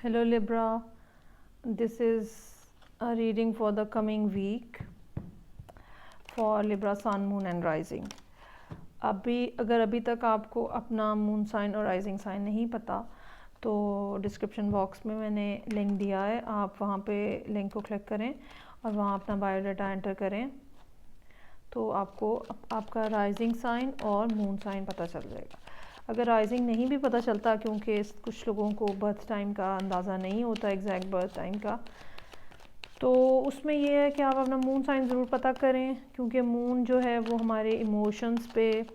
Hello Libra, this is a reading for the coming week for Libra Sun, Moon and Rising. अगर अभी तक आपको अपना moon sign और राइजिंग साइन नहीं पता तो डिस्क्रिप्शन बॉक्स में मैंने लिंक दिया है, आप वहाँ पे लिंक को क्लिक करें और वहाँ अपना बायोडाटा एंटर करें तो आपको आपका राइजिंग साइन और मून साइन पता चल जाएगा। अगर राइजिंग नहीं भी पता चलता, क्योंकि कुछ लोगों को बर्थ टाइम का अंदाज़ा नहीं होता एग्जैक्ट बर्थ टाइम का, तो उसमें ये है कि आप अपना मून साइन ज़रूर पता करें, क्योंकि मून जो है वो हमारे इमोशंस पे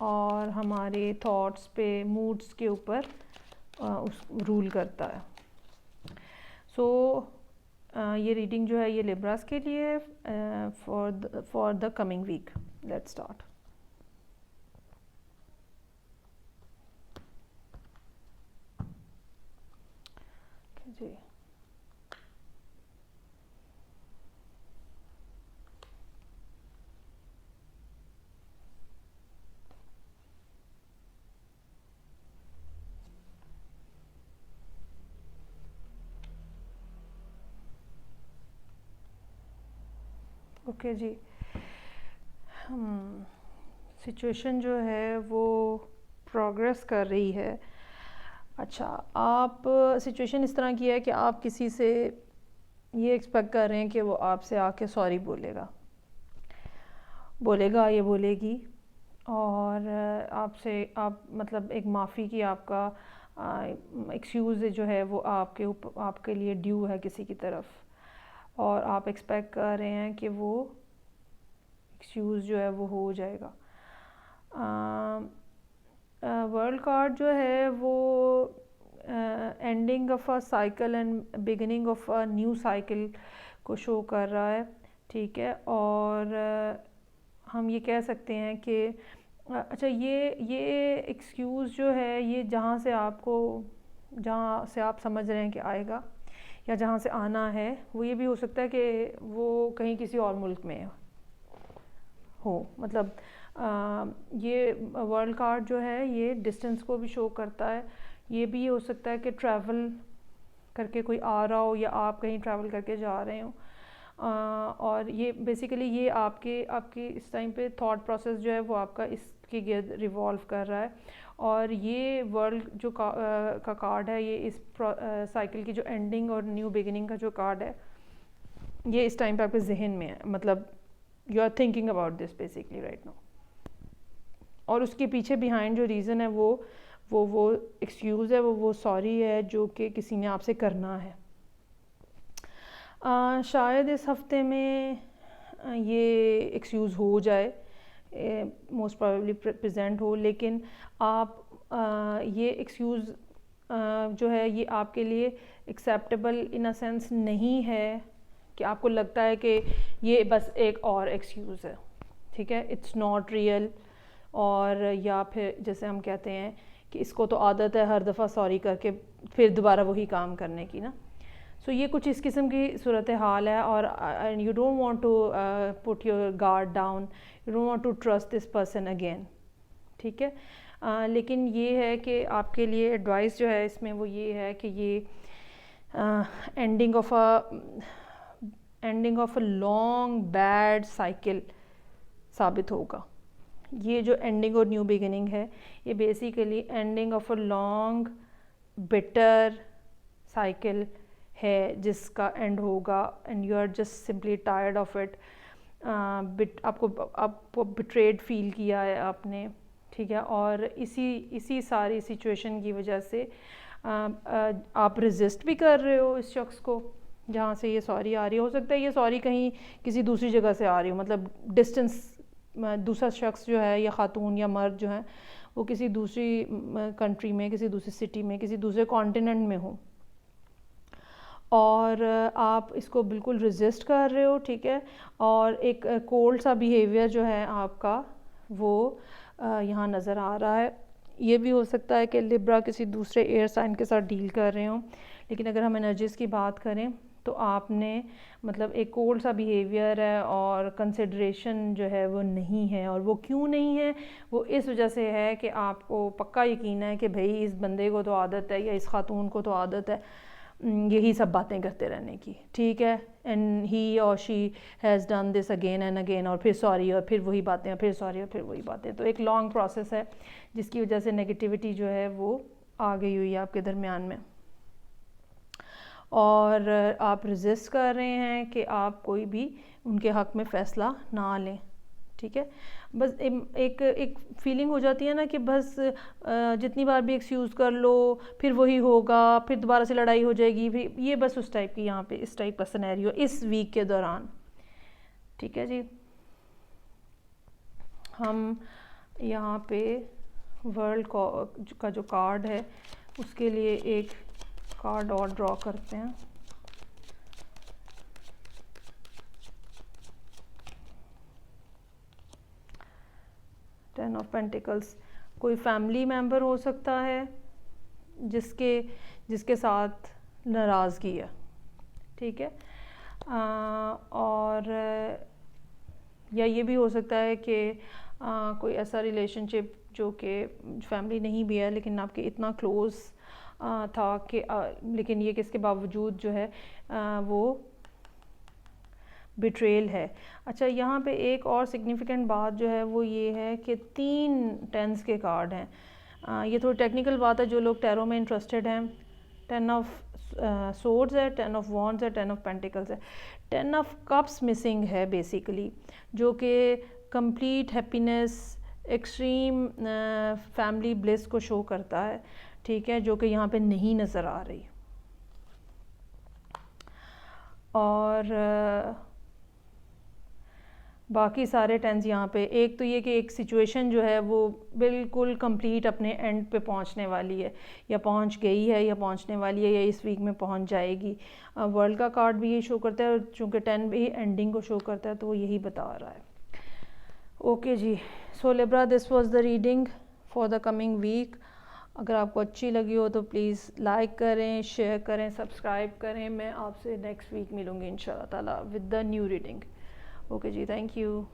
और हमारे थॉट्स पे, मूड्स के ऊपर उस रूल करता है। ये रीडिंग जो है ये लिब्रास के लिए for the coming week. Let's start. जी, ओके जी। सिचुएशन जो है वो प्रोग्रेस कर रही है। अच्छा, आप सिचुएशन इस तरह की है कि आप किसी से ये एक्सपेक्ट कर रहे हैं कि वो आपसे आके सॉरी बोलेगा या बोलेगी, और आपसे आप मतलब एक माफ़ी की आपका एक्सक्यूज़ जो है वो आपके लिए ड्यू है किसी की तरफ, और आप एक्सपेक्ट कर रहे हैं कि वो एक्सक्यूज़ जो है वो हो जाएगा। वर्ल्ड कार्ड जो है वो ending of a cycle and beginning of a new cycle को शो कर रहा है, ठीक है। और हम ये कह सकते हैं कि अच्छा, ये एक्सक्यूज़ जो है ये जहाँ से आप समझ रहे हैं कि आएगा या जहाँ से आना है, वो ये भी हो सकता है कि वो कहीं किसी और मुल्क में हो। मतलब ये वर्ल्ड कार्ड जो है ये डिस्टेंस को भी शो करता है। ये भी हो सकता है कि ट्रैवल करके कोई आ रहा हो या आप कहीं ट्रैवल करके जा रहे हो, और ये बेसिकली ये आपकी इस टाइम पे थॉट प्रोसेस जो है वो आपका इसके गिर्द रिवॉल्व कर रहा है। और ये वर्ल्ड जो का कार्ड है, ये इस साइकिल की जो एंडिंग और न्यू बिगिनिंग का जो कार्ड है, ये इस टाइम पे आपके जहन में है। मतलब you are thinking about this basically right now, और उसके पीछे बिहाइंड जो रीज़न है वो एक्सक्यूज़ है, वो सॉरी है जो कि किसी ने आपसे करना है। शायद इस हफ्ते में ये एक्सक्यूज़ हो जाए, मोस्ट प्रोबेबली प्रेजेंट हो, लेकिन आप ये एक्सक्यूज़ जो है ये आपके लिए एक्सेप्टेबल इन अ सेंस नहीं है कि आपको लगता है कि ये बस एक और एक्सक्यूज़ है, ठीक है, इट्स नॉट रियल। और या फिर जैसे हम कहते हैं कि इसको तो आदत है हर दफ़ा सॉरी करके फिर दोबारा वही काम करने की ना। सो ये कुछ इस किस्म की सूरत हाल है, और you don't want to put your guard down, you don't want to trust this person again, ठीक है। लेकिन ये है कि आपके लिए एडवाइस जो है इसमें वो ये है कि ये ending of a long bad cycle साबित होगा। ये जो एंडिंग और न्यू बिगिनिंग है ये basically ending of a long bitter cycle है जिसका एंड होगा, and you are just simply tired of it. आपको बिट्रेड फील किया है आपने, ठीक है, और इसी सारी सिचुएशन की वजह से आप रेजिस्ट भी कर रहे हो इस शख्स को जहाँ से ये सॉरी आ रही हो सकता है ये सॉरी कहीं किसी दूसरी जगह से आ रही हो, मतलब डिस्टेंस, दूसरा शख्स जो है या खातून या मर्द जो है वो किसी दूसरी कंट्री में, किसी दूसरी सिटी में, किसी दूसरे कॉन्टिनेंट में हो, और आप इसको बिल्कुल रेजिस्ट कर रहे हो, ठीक है। और एक कोल्ड सा बिहेवियर जो है आपका वो यहाँ नज़र आ रहा है। ये भी हो सकता है कि लिब्रा किसी दूसरे एयर साइन के साथ डील कर रहे हो, लेकिन अगर हम एनर्जीज़ की बात करें तो आपने मतलब एक कोल्ड सा बिहेवियर है और कंसिडरेशन जो है वो नहीं है। और वो क्यों नहीं है? वो इस वजह से है कि आपको पक्का यकीन है कि भाई इस बंदे को तो आदत है या इस खातून को तो आदत है यही सब बातें करते रहने की, ठीक है। एंड ही और she has done this again and again, और फिर सॉरी और फिर वही बातें, और फिर सॉरी और फिर वही बातें। तो एक लॉन्ग प्रोसेस है जिसकी वजह से नेगेटिविटी जो है वो आ गई हुई है आपके दरमियान में, और आप रेजिस्ट कर रहे हैं कि आप कोई भी उनके हक़ में फ़ैसला ना लें, ठीक है। बस एक फीलिंग हो जाती है ना कि बस जितनी बार भी एक्सक्यूज़ कर लो फिर वही होगा, फिर दोबारा से लड़ाई हो जाएगी, फिर ये बस उस टाइप की यहाँ पे इस टाइप का सिनेरियो इस वीक के दौरान, ठीक है जी। हम यहाँ पे वर्ल्ड का जो कार्ड है उसके लिए एक कार्ड और ड्रॉ करते हैं। टेन ऑफ पेंटिकल्स, कोई फैमिली मेंबर हो सकता है जिसके साथ नाराज़गी है, ठीक है। और या ये भी हो सकता है कि कोई ऐसा रिलेशनशिप जो कि फैमिली नहीं भी है लेकिन आपके इतना क्लोज़ था कि लेकिन ये कि इसके बावजूद जो है वो बिट्रेल है। अच्छा, यहाँ पे एक और सिग्निफिकेंट बात जो है वो ये है कि 3 टेंस के कार्ड हैं। ये थोड़ी टेक्निकल बात है, जो लोग टैरो में इंटरेस्टेड हैं। 10 ऑफ सोर्ड्स है, 10 ऑफ वॉन्ड्स है, 10 ऑफ पेंटिकल्स है, 10 ऑफ कप्स मिसिंग है बेसिकली, जो कि complete happiness, extreme family bliss को शो करता है, ठीक है, जो कि यहाँ पे नहीं नज़र आ रही। और बाकी सारे टेंस यहाँ पे, एक तो ये कि एक सिचुएशन जो है वो बिल्कुल कंप्लीट अपने एंड पे पहुँचने वाली है, या पहुँच गई है, या पहुँचने वाली है, या इस वीक में पहुँच जाएगी। वर्ल्ड का कार्ड भी ये शो करता है, और चूँकि 10 भी एंडिंग को शो करता है तो वो यही बता रहा है। ओके जी, so Libra, this was the reading for the coming week. अगर आपको अच्छी लगी हो तो प्लीज़ लाइक करें, शेयर करें, सब्सक्राइब करें। मैं आपसे नेक्स्ट वीक मिलूँगी इंशाल्लाह ताला with the new reading. Okay जी, थैंक यू।